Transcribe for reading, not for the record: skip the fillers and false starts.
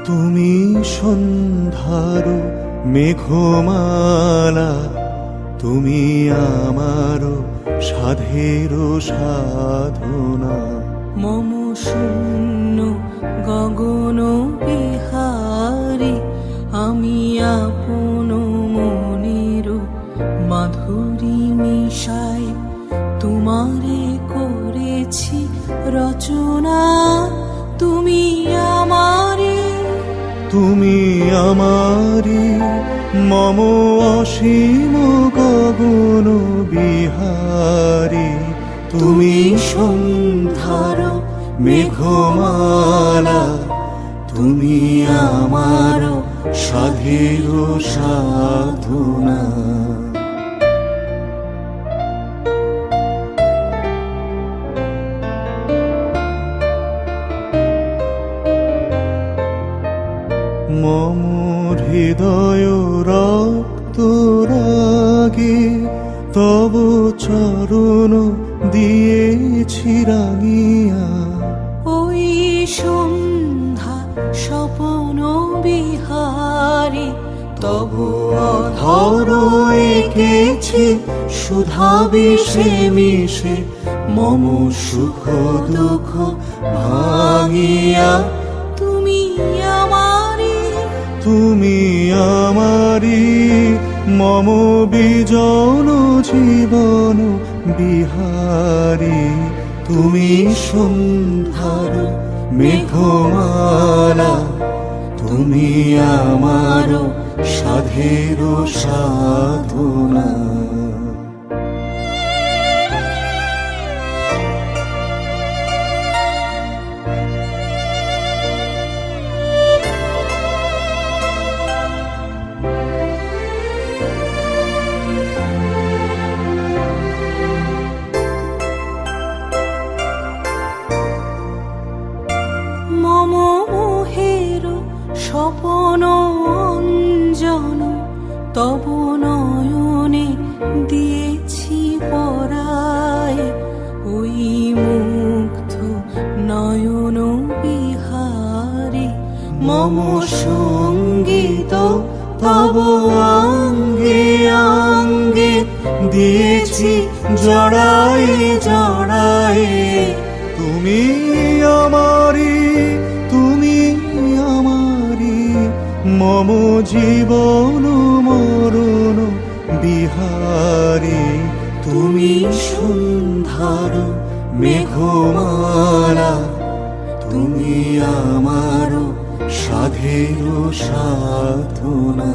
তুমি সন্ধ্যার মেঘমালা, তুমি আমার সাধের সাধনা। মম শূন্য গগন বিহারী, আমি আপন মনের মাধুরী মিশাই তোমারে করেছি রচনা। তুমি আমারি, তুমি আমারি মম অসীম গগন বিহারী। তুমি সন্ধ্যার মেঘমালা, তুমি আমার সাধের সাধনা। মম হৃদয় রক্ত রাগে, তব চরণ দিয়েছি রাঙিয়া। ওই সন্ধ্যা স্বপন বিহারী, তবু অধর এঁকেছি সুধা বিষে মিশে, মম সুখ দুঃখ ভাঙিয়া। তুমি আমারি, তুমি আমারি মম বিজন জীবন বিহারী। তুমি সন্ধ্যার মেঘমালা, তুমি আমার সাধের সাধনা। মম মোহের স্বপন অঞ্জন, তব নয়নে দিয়েছি পরায়। ওই মুগ্ধ নয়ন বিহারী, মম সঙ্গীত তব অঙ্গে অঙ্গে দিয়েছি জড়ায়ে জড়ায়ে। তুমি আমারি, তুমি আমারি মম জীবন মরণ বিহারী। তুমি সন্ধ্যার মেঘমালা, তুমি আমার সাধের সাধনা।